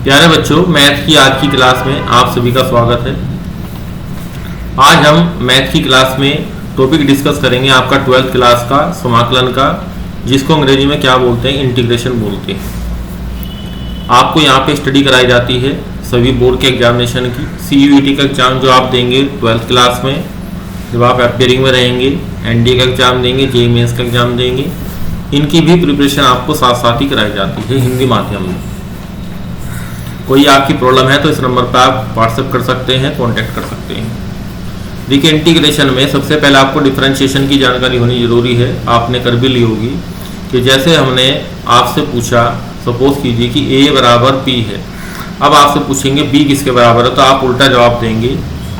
प्यारे बच्चों, मैथ की आज की क्लास में आप सभी का स्वागत है। आज हम मैथ की क्लास में टॉपिक डिस्कस करेंगे आपका 12th क्लास का समाकलन का, जिसको अंग्रेजी में क्या बोलते हैं, इंटीग्रेशन बोलते हैं। आपको यहाँ पे स्टडी कराई जाती है सभी बोर्ड के एग्जामिनेशन की। CUET का एग्जाम जो आप देंगे 12th क्लास में, जब आप अपियरिंग में रहेंगे, NDA का एग्जाम देंगे, JEE मेंस का एग्जाम देंगे, इनकी भी प्रिपरेशन आपको साथ साथ ही कराई जाती है हिंदी माध्यम में। कोई आपकी प्रॉब्लम है तो इस नंबर पर आप व्हाट्सएप कर सकते हैं, कांटेक्ट कर सकते हैं। देखिए, इंटीग्रेशन में सबसे पहले आपको डिफरेंशिएशन की जानकारी होनी जरूरी है। आपने कर भी ली होगी कि जैसे हमने आपसे पूछा, सपोज कीजिए कि a बराबर p है। अब आपसे पूछेंगे b किसके बराबर है, तो आप उल्टा जवाब देंगे।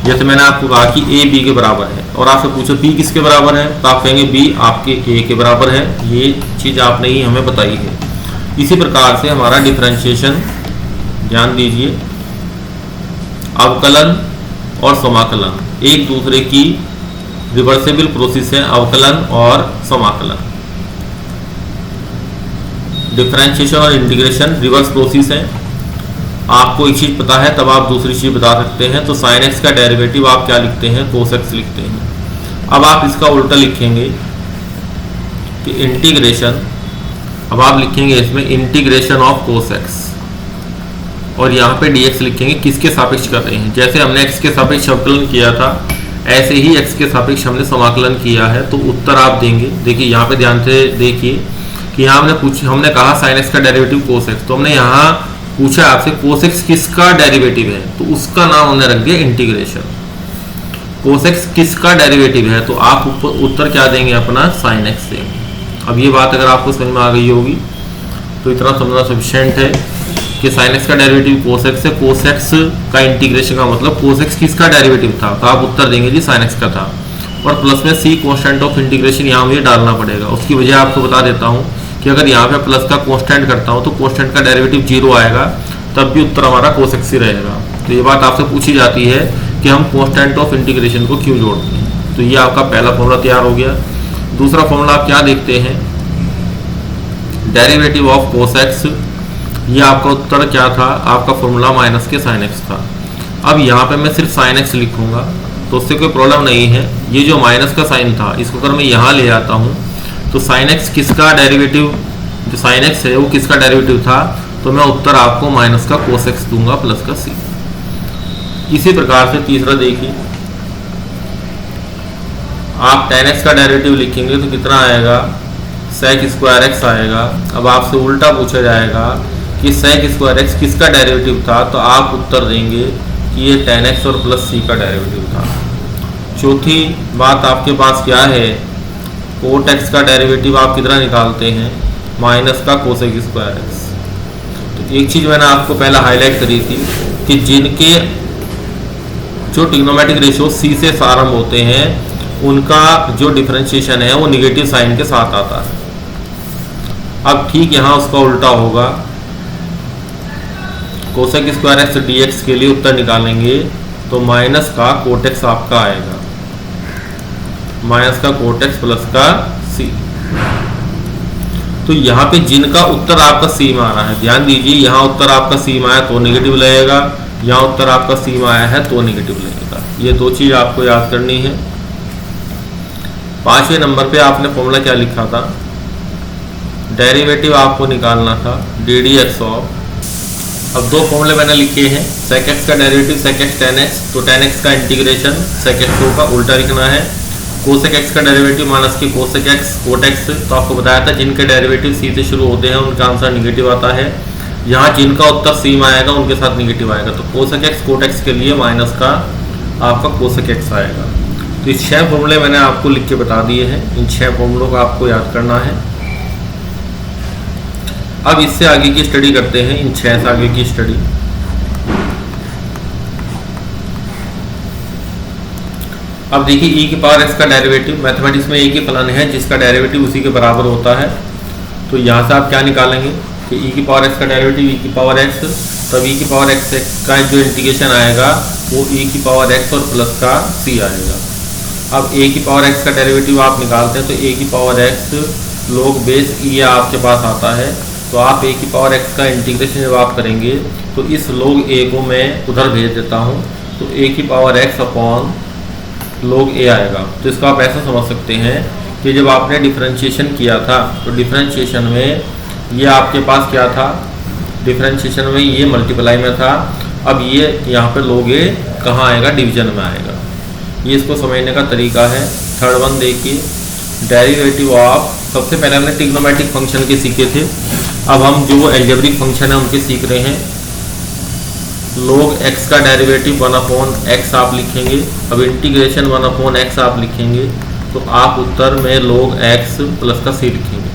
जैसे मैंने आपको कहा कि a b के बराबर है और आपसे पूछो b किसके बराबर है, तो आप कहेंगे b आपके a के बराबर है। ये चीज़ आपने ही हमें बताई है। इसी प्रकार से हमारा डिफरेंशिएशन, ध्यान दीजिए, अवकलन और समाकलन एक दूसरे की रिवर्सेबल प्रोसेस है। अवकलन और समाकलन, डिफरेंशिएशन और इंटीग्रेशन रिवर्स प्रोसेस है। आपको एक चीज़ पता है तब आप दूसरी चीज़ बता सकते हैं। तो sin x का डेरिवेटिव आप क्या लिखते हैं, cos x लिखते हैं। अब आप इसका उल्टा लिखेंगे कि इंटीग्रेशन, अब आप लिखेंगे इसमें इंटीग्रेशन ऑफ cos x, और यहाँ पे dx लिखेंगे, किसके सापेक्ष कर रहे हैं। जैसे हमने x के सापेक्ष अवकलन किया था, ऐसे ही x के सापेक्ष हमने समाकलन किया है। तो उत्तर आप देंगे। देखिए यहाँ पे ध्यान से देखिए कि यहाँ हमने कहा sin x का डेरिवेटिव cos x, तो हमने यहाँ पूछा आपसे cos x किसका डेरिवेटिव है, तो उसका नाम हमने रख दिया इंटीग्रेशन। cos x किसका डेरिवेटिव है, तो आप उत्तर क्या देंगे, अपना sin x देंगे। अब ये बात अगर आपको समझ में आ गई होगी तो इतना समझना सफिशिएंट है कि sin x का डेरिवेटिव cos x है। cos x का इंटीग्रेशन का मतलब cos x किसका डेरिवेटिव था, तो आप उत्तर देंगे जी sin x का था। और प्लस में c कांस्टेंट ऑफ इंटीग्रेशन यहाँ मुझे डालना पड़ेगा। उसकी वजह आपको बता देता हूँ कि अगर यहाँ पे प्लस का कांस्टेंट करता हूँ तो कांस्टेंट का डेरिवेटिव 0 आएगा, तब भी उत्तर हमारा cos x ही रहेगा। तो ये बात आपसे पूछी जाती है कि हम कांस्टेंट ऑफ इंटीग्रेशन को क्यों जोड़ते हैं। तो ये आपका पहला फॉर्मूला तैयार हो गया। दूसरा फॉर्मूला आप क्या देखते हैं, डेरिवेटिव ऑफ cos x। ये आपका उत्तर क्या था, आपका फॉर्मूला माइनस के sin x था। अब यहाँ पे मैं सिर्फ sin x लिखूंगा तो उससे कोई प्रॉब्लम नहीं है। ये जो माइनस का साइन था, इसको अगर मैं यहाँ ले आता हूँ तो sin x किसका डेरिवेटिव, जो sin x है वो किसका डेरिवेटिव था, तो मैं उत्तर आपको माइनस का cos x दूंगा प्लस का c। इसी प्रकार से तीसरा देखिए, आप tan x का डेरिवेटिव लिखेंगे तो कितना आएगा, sec स्क्वायर x आएगा। अब आपसे उल्टा पूछा जाएगा कि sec स्क्वायर x किसका डेरिवेटिव था, तो आप उत्तर देंगे कि ये tan x और प्लस c का डेरिवेटिव था। चौथी बात आपके पास क्या है, cot x का डेरिवेटिव आप कितना निकालते हैं, माइनस का cosec स्क्वायर x। तो एक चीज़ मैंने आपको पहले हाईलाइट करी थी कि जिनके जो ट्रिग्नोमेट्रिक रेशियो c से आरंभ होते हैं, उनका जो डिफरेंशिएशन है वो निगेटिव साइन के साथ आता है। अब ठीक यहाँ उसका उल्टा होगा, cosec स्क्वायर x dx के लिए उत्तर निकालेंगे तो माइनस का cot x आपका आएगा, माइनस का cot x प्लस का c। तो यहाँ पे जिनका उत्तर आपका c में आ रहा है, ध्यान दीजिए, यहाँ उत्तर आपका c में आया तो नेगेटिव लगेगा, यहाँ उत्तर आपका c में आया है तो नेगेटिव लगेगा। ये दो चीज़ आपको याद करनी है। 5वें नंबर पे आपने फॉर्मूला क्या लिखा था, डेरिवेटिव आपको निकालना था ddx ऑफ। अब दो फॉर्मूले मैंने लिखे हैं, sec x का derivative sec x tan x, तो tan x का इंटीग्रेशन sec x का उल्टा लिखना है। cosec x का डेरिवेटिव माइनस के cosec x cot x, तो आपको बताया था जिनके डेरिवेटिव c से शुरू होते हैं उनका आंसर निगेटिव आता है। यहाँ जिनका उत्तर c में आएगा उनके साथ निगेटिव आएगा, तो cosec x cot x के लिए माइनस का आपका cosec x आएगा। तो ये 6 फॉर्मूले मैंने आपको लिख के बता दिए हैं। इन 6 फॉर्मूलों को आपको याद करना है। अब इससे आगे की स्टडी करते हैं, इन 6 से आगे की स्टडी। अब देखिए, e की पावर x का डेरिवेटिव, मैथमेटिक्स में एक ही फलन है जिसका डेरिवेटिव उसी के बराबर होता है। तो यहाँ से आप क्या निकालेंगे कि e की पावर x का डेरिवेटिव e की पावर x, तब e की पावर x का जो इंटीग्रेशन आएगा वो e की पावर x और प्लस का c आएगा। अब a की पावर x का डेरिवेटिव आप निकालते हैं तो a की power x log base e आपके पास आता है। तो आप ए की पावर एक्स का इंटीग्रेशन जब आप करेंगे तो इस log a को मैं उधर भेज देता हूँ, तो ए की power x upon log a आएगा। तो इसको आप ऐसा समझ सकते हैं कि जब आपने डिफरेंशिएशन किया था तो डिफरेंशिएशन में ये आपके पास क्या था, डिफरेंशिएशन में ये मल्टीप्लाई में था, अब ये यहाँ पे log a कहाँ आएगा, डिवीजन में आएगा। ये इसको समझने का तरीका है। थर्ड वन देखिए, डेरिवेटिव ऑफ, सबसे पहले हमने ट्रिग्नोमेट्रिक फंक्शन के सीखे थे, अब हम जो एल्जेब्रिक फंक्शन है उनके सीख रहे हैं। log x का डेरिवेटिव 1/x आप लिखेंगे, अब इंटीग्रेशन 1/x आप लिखेंगे, तो आप उत्तर में log x प्लस का c लिखेंगे।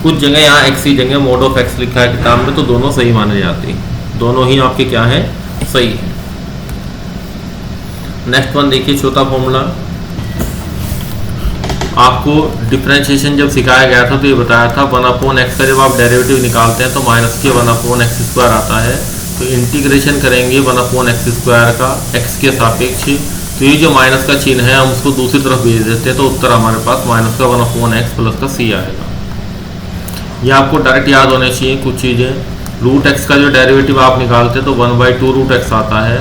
कुछ जगह यहाँ x की जगह मोड ऑफ x लिखा है किताब में, तो दोनों सही माने जाते हैं, दोनों ही आपके क्या हैं, सही है। नेक्स्ट वन देखिए, चौथा फॉर्मूला। आपको डिफरेंशिएशन जब सिखाया गया था तो ये बताया था 1/x का जब आप डेरिवेटिव निकालते हैं तो माइनस के 1/x² आता है, तो इंटीग्रेशन करेंगे 1/x² का x के सापेक्ष, तो ये जो माइनस का चिन्ह है हम उसको दूसरी तरफ भेज देते हैं, तो उत्तर हमारे पास माइनस का 1/x प्लस का c आएगा। ये आपको डायरेक्ट याद होने चाहिए कुछ चीज़ें। रूट एक्स का जो डेरिवेटिव आप निकालते हैं तो 1/2 रूट एक्स आता है,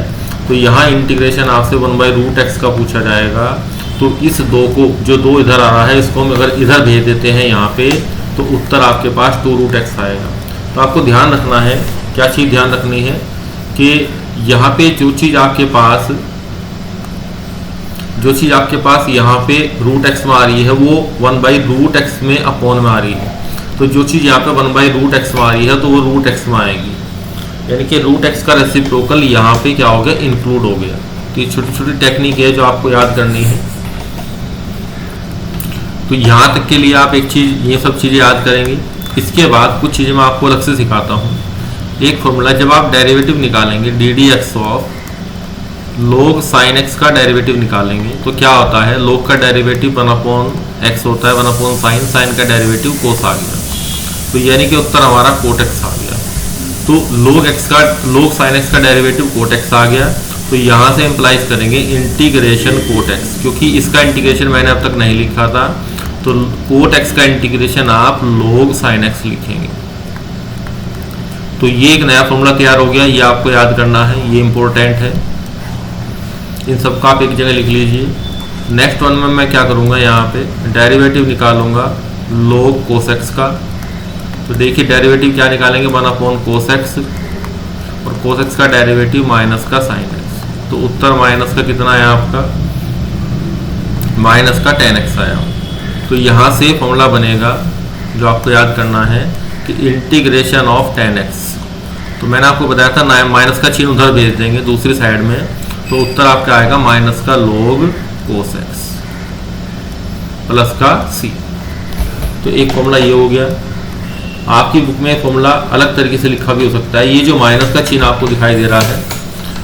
तो यहाँ इंटीग्रेशन आपसे 1/√x का पूछा जाएगा, तो इस दो को, जो दो इधर आ रहा है, इसको हम अगर इधर भेज देते हैं यहाँ पे, तो उत्तर आपके पास 2√x आएगा। तो आपको ध्यान रखना है, क्या चीज़ ध्यान रखनी है कि यहाँ पे जो चीज़ आपके पास यहाँ पे √x में आ रही है वो 1/√x में अपॉन में आ रही है, तो जो चीज़ यहाँ पे 1/√x में आ रही है तो वो √x में आएगी, यानी कि √x का रेसिप्रोकल यहाँ पे क्या हो गया, इंक्लूड हो गया। तो ये छोटी छोटी टेक्निक है जो आपको याद करनी है। तो यहाँ तक के लिए आप एक चीज़, ये सब चीज़ें याद करेंगे। इसके बाद कुछ चीज़ें मैं आपको अलग से सिखाता हूँ। एक फॉर्मूला, जब आप डेरिवेटिव निकालेंगे ddx of log sin x का डेरिवेटिव निकालेंगे तो क्या होता है, log का डेरिवेटिव 1/x होता है, 1/sin, sin का डेरिवेटिव cos आ गया, तो यानी कि उत्तर हमारा cot x आ गया। तो log sin x का डेरिवेटिव cot x आ गया, तो यहाँ से इम्प्लाइज करेंगे इंटीग्रेशन cot x, क्योंकि इसका इंटीग्रेशन मैंने अब तक नहीं लिखा था, तो cot x का इंटीग्रेशन आप log sin x लिखेंगे। तो ये एक नया फॉर्मूला तैयार हो गया, ये आपको याद करना है, ये इंपॉर्टेंट है। इन सबका आप एक जगह लिख लीजिए। नेक्स्ट वन में मैं क्या करूँगा, यहाँ पे डेरिवेटिव निकालूंगा log cos x का। तो देखिए डेरिवेटिव क्या निकालेंगे, 1/cos x, और cos x का डेरिवेटिव माइनस का sin x, तो उत्तर माइनस का कितना है आपका, माइनस का tan x आया। तो यहाँ से फॉर्मूला बनेगा जो आपको याद करना है कि इंटीग्रेशन ऑफ tan x, तो मैंने आपको बताया था ना, माइनस का चिन्ह उधर भेज देंगे दूसरी साइड में, तो उत्तर आपका आएगा माइनस का log cos x प्लस का c। तो एक फॉर्मूला ये हो गया। आपकी बुक में फॉर्मूला अलग तरीके से लिखा भी हो सकता है। ये जो माइनस का चिन्ह आपको दिखाई दे रहा है,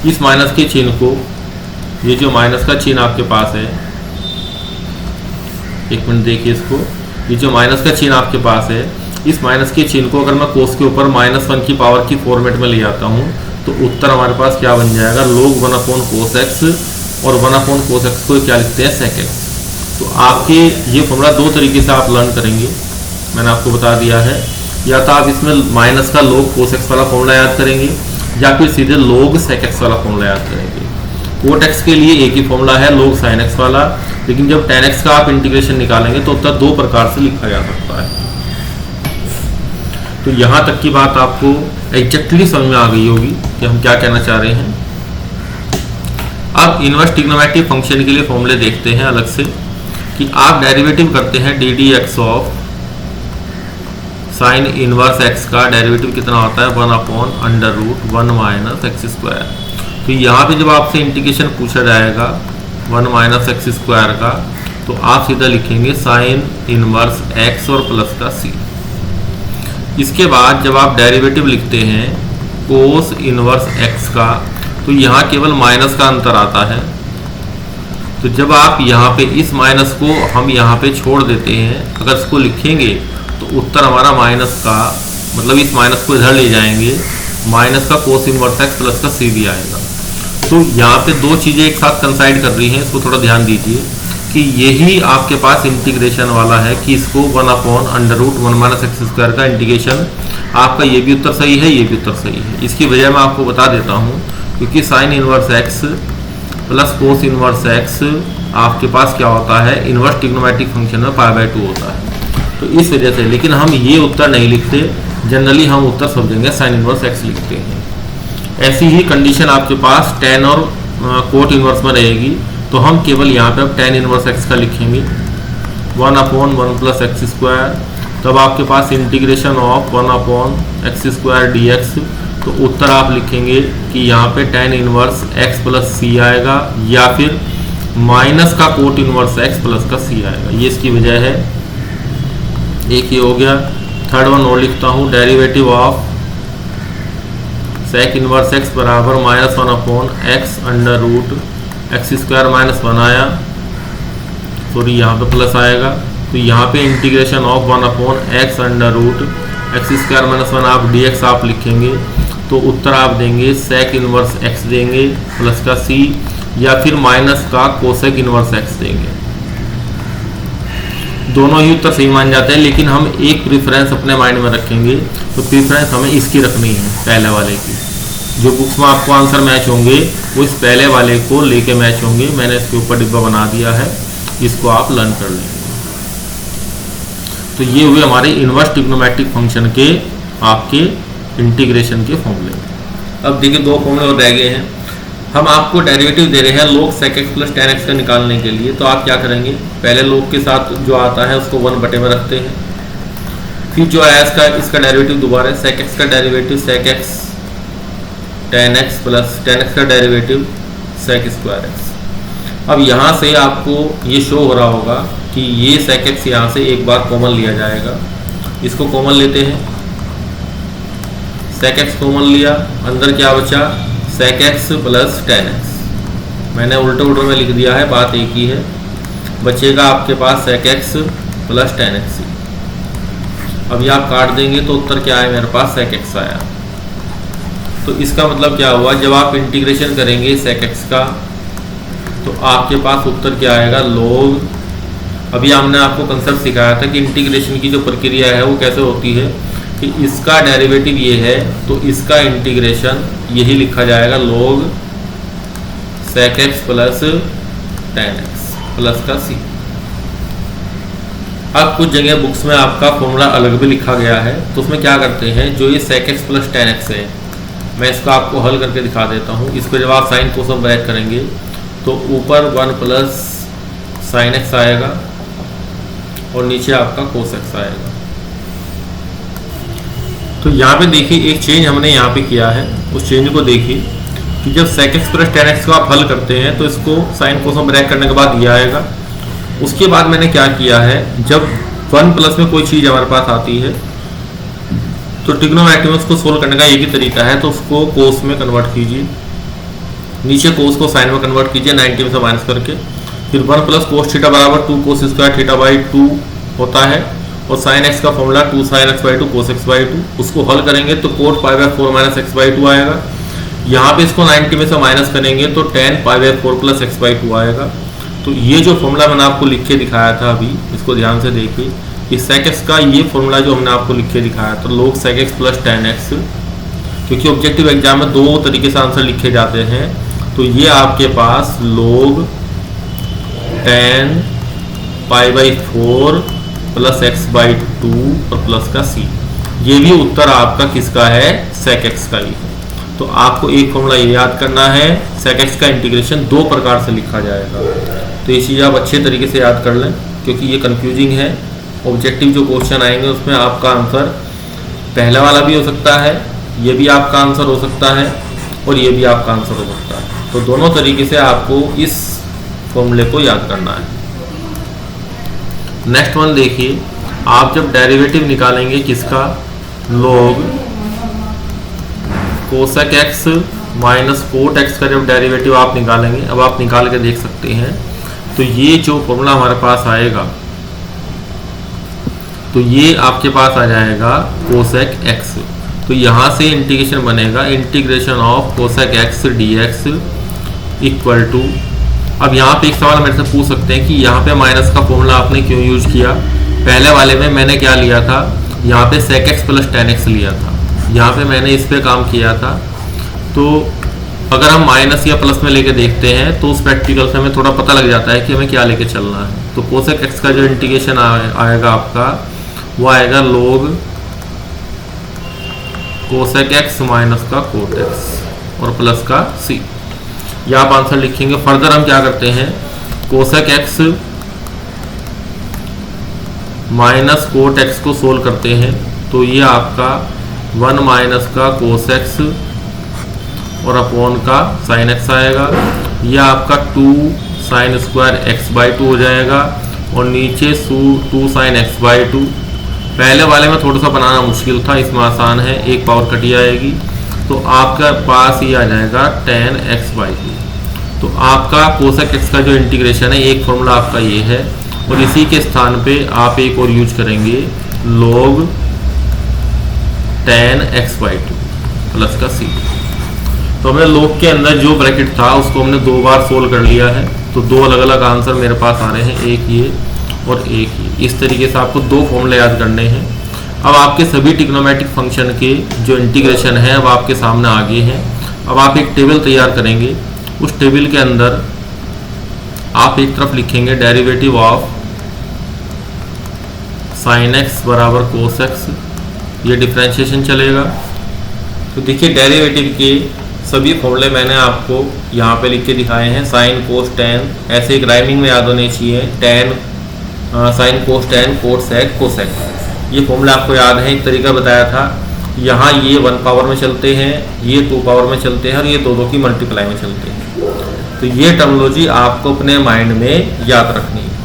इस माइनस के चिन्ह को, ये जो माइनस का चिन्ह आपके पास है, एक मिनट देखिए इसको, ये जो माइनस का चिन्ह आपके पास है, इस माइनस के चिन्ह को अगर मैं कोस के ऊपर -1 की पावर की फॉर्मेट में ले आता हूँ, तो उत्तर हमारे पास क्या बन जाएगा, log 1/cos x, और 1/cos x को क्या लिखते हैं, sec x। तो आपके ये फॉर्मूला दो तरीके से आप लर्न करेंगे, मैंने आपको बता दिया है। या तो आप इसमें माइनस का log cos x वाला फॉर्मूला याद करेंगे, या फिर सीधे log sec x वाला फॉर्मूला याद करेंगे। cot x के लिए एक ही फॉर्मूला है log sin x वाला, लेकिन जब tan x का आप इंटीग्रेशन निकालेंगे तो उत्तर दो प्रकार से लिखा जा सकता है। तो यहाँ तक की बात आपको एग्जैक्टली समझ में आ गई होगी कि हम क्या कहना चाह रहे हैं। अब इनवर्स ट्रिग्नोमेट्रिक फंक्शन के लिए फॉर्मूले देखते हैं अलग से, कि आप डेरिवेटिव करते हैं ddx of sine inverse x का डेरिवेटिव कितना होता है, 1/√1 - x²। तो यहाँ पे जब आपसे इंटीग्रेशन पूछा जाएगा 1 - x² का, तो आप सीधा लिखेंगे साइन इनवर्स x और प्लस का c। इसके बाद जब आप डेरिवेटिव लिखते हैं कोस इनवर्स x का, तो यहाँ केवल माइनस का अंतर आता है। तो जब आप यहाँ पे इस माइनस को हम यहाँ पे छोड़ देते हैं, अगर इसको लिखेंगे तो उत्तर हमारा माइनस का, मतलब इस माइनस को इधर ले जाएंगे, माइनस का कोस इनवर्स x प्लस का c भी आएगा। तो यहाँ पे दो चीज़ें एक साथ कंसाइड कर रही हैं, इसको थोड़ा ध्यान दीजिए कि यही आपके पास इंटीग्रेशन वाला है कि इसको 1/√1 - x² का इंटीग्रेशन। आपका ये भी उत्तर सही है, ये भी उत्तर सही है। इसकी वजह मैं आपको बता देता हूँ, क्योंकि sine inverse x plus cos inverse x आपके पास क्या होता है, इनवर्स ट्रिग्नोमेट्रिक फंक्शन में π/2 होता है। तो इस वजह से, लेकिन हम ये उत्तर नहीं लिखते, जनरली हम उत्तर समझेंगे साइन इनवर्स x लिखते हैं। ऐसी ही कंडीशन आपके पास tan और कोट इनवर्स में रहेगी, तो हम केवल यहाँ पे अब tan इनवर्स x का लिखेंगे 1/1 + x²। तब आपके पास इंटीग्रेशन ऑफ 1/x² dx। तो उत्तर आप लिखेंगे कि यहाँ पे tan इनवर्स x + c आएगा, या फिर माइनस का कोट इनवर्स x प्लस का c आएगा। ये इसकी वजह है। एक ये हो गया। थर्ड वन और लिखता हूँ, derivative of sec inverse x बराबर -1/x² - 1 आया, सॉरी यहाँ पे प्लस आएगा। तो यहाँ पे इंटीग्रेशन ऑफ 1/x² - 1 आप dx आप लिखेंगे, तो उत्तर आप देंगे sec इनवर्स x देंगे प्लस का c, या फिर माइनस का कोसेक इनवर्स x देंगे। दोनों ही उत्तर सही मान जाते हैं, लेकिन हम एक प्रेफरेंस अपने माइंड में रखेंगे। तो प्रेफरेंस हमें इसकी रखनी है, पहले वाले की। जो बुक्स में आपको आंसर मैच होंगे वो इस पहले वाले को लेके मैच होंगे। मैंने इसके ऊपर डिब्बा बना दिया है, इसको आप लर्न कर लेंगे। तो ये हुए हमारे इनवर्स ट्रिग्नोमेट्रिक फंक्शन के आपके इंटीग्रेशन के फॉर्मूले। अब देखिए 2 फॉर्मूले और रह गए हैं। हम आपको डेरिवेटिव दे रहे हैं log sec x + tan x का निकालने के लिए। तो आप क्या करेंगे, पहले log के साथ जो आता है उसको 1/में रखते हैं। फिर जो है इसका डेरिवेटिव दोबारा sec x का derivative sec x tan x plus tan x का डेरिवेटिव sec² x। अब यहाँ से आपको ये शो हो रहा होगा कि ये sec x यहाँ से एक बार कॉमन लिया जाएगा। इसको कॉमन लेते हैं, sec x कॉमन लिया, अंदर क्या बचा sec x plus tan x। मैंने उल्टे ऑर्डर में लिख दिया है, बात एक ही है। बचेगा आपके पास sec x plus tan x। अब ये आप काट देंगे तो उत्तर क्या है, मेरे पास sec x आया। तो इसका मतलब क्या हुआ, जब आप इंटीग्रेशन करेंगे sec x का, तो आपके पास उत्तर क्या आएगा, log। अभी हमने आपको कंसेप्ट सिखाया था कि इंटीग्रेशन की जो प्रक्रिया है वो कैसे होती है, कि इसका डेरिवेटिव ये है तो इसका इंटीग्रेशन यही लिखा जाएगा log sec x plus tan x plus का c। अब कुछ जगह बुक्स में आपका फॉर्मूला अलग भी लिखा गया है, तो उसमें क्या करते हैं, जो ये sec x plus tan x है, मैं इसको आपको हल करके दिखा देता हूँ। इस पर जब आप साइन कोस ब्रैकेट करेंगे तो ऊपर 1 प्लस sin x आएगा और नीचे आपका cos x आएगा। तो यहाँ पे देखिए एक चेंज हमने यहाँ पे किया है, उस चेंज को देखिए कि जब sec x plus tan x को आप हल करते हैं तो इसको साइन कोस ब्रैकेट करने के बाद ये आएगा। उसके बाद मैंने क्या किया है, जब 1 प्लस में कोई चीज़ हमारे पास आती है तो ट्रिग्नोमेट्री में उसको सोल्व करने का एक ही तरीका है, तो उसको कोस में कन्वर्ट कीजिए, नीचे कोस को साइन में कन्वर्ट कीजिए 90 में से माइनस करके। फिर 1 प्लस कोस थीटा बराबर 2 कोस स्क्वायर थीटा/2 होता है, और साइन x का formula 2 sin x/2 cos x/2। उसको हल करेंगे तो कोट π/4 - x/2 आएगा। यहाँ पे इसको 90 में से माइनस करेंगे तो tan π/4 + x/2 आएगा। तो ये जो फॉर्मूला मैंने आपको लिख के दिखाया था अभी, इसको ध्यान से देखिए, कि sec x का ये फॉर्मूला जो हमने आपको लिख के दिखाया था log sec x plus tan x, क्योंकि ऑब्जेक्टिव एग्जाम में 2 तरीके से आंसर लिखे जाते हैं। तो ये आपके पास log tan π/4 प्लस x/2 और प्लस का c, ये भी उत्तर आपका किसका है, sec x का ही। तो आपको एक फॉर्मूला ये याद करना है, sec x का इंटीग्रेशन 2 प्रकार से लिखा जाएगा। तो ये चीज़ आप अच्छे तरीके से याद कर लें, क्योंकि ये कंफ्यूजिंग है। ऑब्जेक्टिव जो क्वेश्चन आएंगे उसमें आपका आंसर पहला वाला भी हो सकता है, ये भी आपका आंसर हो सकता है, और ये भी आपका आंसर हो सकता है। तो दोनों तरीके से आपको इस फॉर्मूले को याद करना है। नेक्स्ट वन देखिए, आप जब डेरिवेटिव निकालेंगे किसका, log cosec x minus cot x का जब डेरिवेटिव आप निकालेंगे, अब आप निकाल के देख सकते हैं, तो ये जो फॉर्मूला हमारे पास आएगा, तो ये आपके पास आ जाएगा कोसेक x। तो यहाँ से इंटीग्रेशन बनेगा integration of cosec x dx equal to अब यहाँ पे एक सवाल मेरे से पूछ सकते हैं कि यहाँ पे माइनस का फॉर्मूला आपने क्यों यूज किया। पहले वाले में मैंने क्या लिया था, यहाँ पे sec x plus tan x लिया था, यहाँ पे मैंने इस पे काम किया था। तो अगर हम माइनस या प्लस में लेके देखते हैं तो उस प्रैक्टिकल से हमें थोड़ा पता लग जाता है कि हमें क्या लेके चलना है। तो कोसेक x का जो इंटीग्रेशन आएगा आपका वो आएगा log कोसेक x माइनस का कोट x और प्लस का c। यह आप आंसर लिखेंगे। फर्दर हम क्या करते हैं, cosec x minus cot x को सोल्व करते हैं। तो ये आपका 1 माइनस का कोस x और अपॉन का साइन x आएगा। यह आपका 2 साइन स्क्वायर x/2 हो जाएगा और नीचे 2 साइन x/2। पहले वाले में थोड़ा सा बनाना मुश्किल था, इसमें आसान है, एक पावर कटी आएगी तो आपका पास ही आ जाएगा tan x/2। तो आपका कोसेक x का जो इंटीग्रेशन है, एक फॉर्मूला आपका ये है और इसी के स्थान पे आप एक और यूज करेंगे log tan x/2 प्लस का c। तो हमने log के अंदर जो ब्रैकेट था उसको हमने 2 बार सोल्व कर लिया है। तो 2 अलग अलग आंसर मेरे पास आ रहे हैं, एक ये और एक ये। इस तरीके से आपको 2 फॉर्मूले याद करने हैं। अब आपके सभी ट्रिग्नोमेट्रिक फंक्शन के जो इंटीग्रेशन है अब आपके सामने आ गए हैं। अब आप एक टेबल तैयार करेंगे। उस टेबल के अंदर आप एक तरफ लिखेंगे डेरिवेटिव ऑफ साइन x बराबर कोस x, ये डिफरेंशिएशन चलेगा। तो देखिए डेरिवेटिव के सभी फॉर्मूले मैंने आपको यहाँ पे लिख के दिखाए हैं। साइन कोस टैन, ऐसे एक राइमिंग में याद होने चाहिए, tan sine cos tan cot sec cosec, ये फॉर्मूला आपको याद है। एक तरीका बताया था, यहाँ ये 1 पावर में चलते हैं, ये 2 पावर में चलते हैं और ये 2 की मल्टीप्लाई में चलते हैं। तो ये टर्मोलॉजी आपको अपने माइंड में याद रखनी है।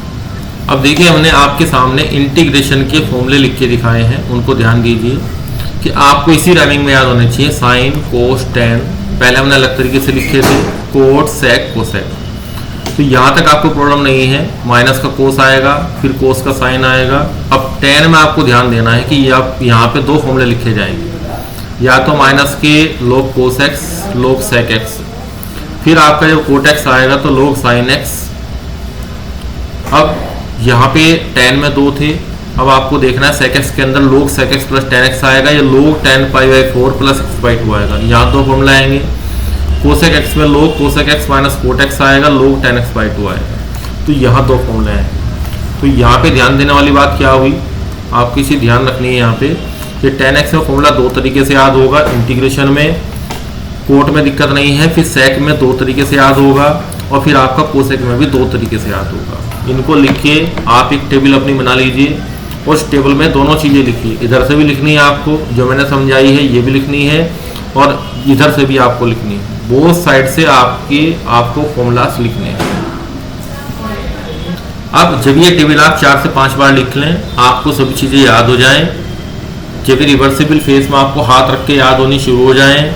अब देखिए हमने आपके सामने इंटीग्रेशन के फॉर्मूले लिख के दिखाए हैं, उनको ध्यान दीजिए कि आपको इसी राइमिंग में याद होने चाहिए। साइन कोस टैन पहले हमने अलग तरीके से लिखे थे, कोट सेक कोसेक। तो यहाँ तक आपको प्रॉब्लम नहीं है। माइनस का कोस आएगा, फिर कोस का साइन आएगा। अब टैन में आपको ध्यान देना है कि आप यहाँ पे 2 फॉर्मूले लिखे जाएंगे, या तो माइनस के log cos x log sec x, फिर आपका जो कोट एक्स आएगा तो log साइन एक्स। अब यहाँ पे टैन में 2 थे, अब आपको देखना है सेक एक्स के अंदर log sec x plus tan x आएगा, या log टैन पाई/4 प्लस x/2 आएगा। यहाँ 2 फॉर्मूला आएंगे। कोसेक एक्स में log cosec x minus cot x आएगा, log टैन x/2 आएगा। तो यहाँ 2 फॉर्मूले हैं। तो यहाँ पे ध्यान देने वाली बात क्या हुई, आपको इसी ध्यान रखनी है यहाँ पे कि टैन एक्स का फॉर्मूला 2 तरीके से याद होगा इंटीग्रेशन में, कोट में दिक्कत नहीं है, फिर सेक में 2 तरीके से याद होगा और फिर आपका कोसेक में भी 2 तरीके से याद होगा। इनको लिख के आप एक टेबल अपनी बना लीजिए और उस टेबल में दोनों चीज़ें लिखिए। इधर से भी लिखनी है आपको, जो मैंने समझाई है ये भी लिखनी है, और इधर से भी आपको लिखनी है। बोथ साइड से आपको फॉर्मूलास लिखने हैं। अब जब ये टेबल आप 4 से 5 बार लिख लें, आपको सभी चीज़ें याद हो जाएं, जब रिवर्सिबल फेस में आपको हाथ रख के याद होनी शुरू हो जाएं,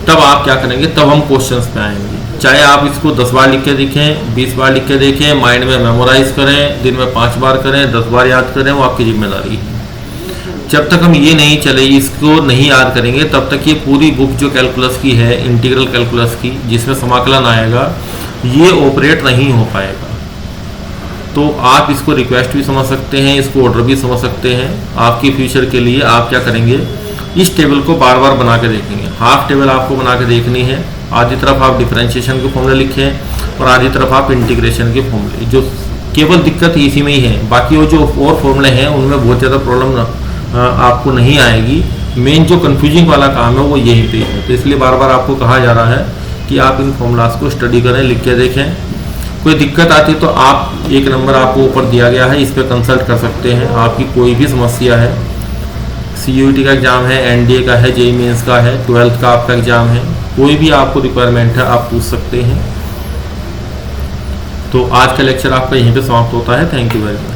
तब आप क्या करेंगे, तब हम क्वेश्चंस पे आएंगे। चाहे आप इसको 10 बार लिख के देखें, 20 बार लिख के देखें, माइंड में मेमोराइज करें, दिन में 5 बार करें, 10 बार याद करें, वो आपकी जिम्मेदारी है। जब तक हम ये नहीं चले, इसको नहीं याद करेंगे, तब तक ये पूरी बुक जो कैलकुलस की है, इंटीग्रल कैलकुलस की, जिसमें समाकलन आएगा, ये ऑपरेट नहीं हो पाएगा। तो आप इसको रिक्वेस्ट भी समझ सकते हैं, इसको ऑर्डर भी समझ सकते हैं। आपके फ्यूचर के लिए आप क्या करेंगे, इस टेबल को बार बार बना के देखेंगे। हाफ टेबल आपको बना के देखनी है, आधी तरफ आप डिफरेंशिएशन के फॉर्मूले लिखें और आधी तरफ आप इंटीग्रेशन के फॉर्मूले। जो केवल दिक्कत इसी में ही है, बाकी वो जो और फॉर्मूले हैं उनमें बहुत ज़्यादा प्रॉब्लम आपको नहीं आएगी। मेन जो कंफ्यूजिंग वाला काम है वो यहीं पे है। तो इसलिए बार बार आपको कहा जा रहा है कि आप इन फॉर्मूलास को स्टडी करें, लिख के देखें। कोई दिक्कत आती तो आप एक नंबर आपको ऊपर दिया गया है, इस पर कंसल्ट कर सकते हैं। आपकी कोई भी समस्या है, CUET का एग्ज़ाम है, NDA का है, JEE मेंस का है, 12th का आपका एग्ज़ाम है, कोई भी आपको रिक्वायरमेंट है आप पूछ सकते हैं। तो आज का लेक्चर आपका यहीं पे समाप्त होता है। Thank you very much.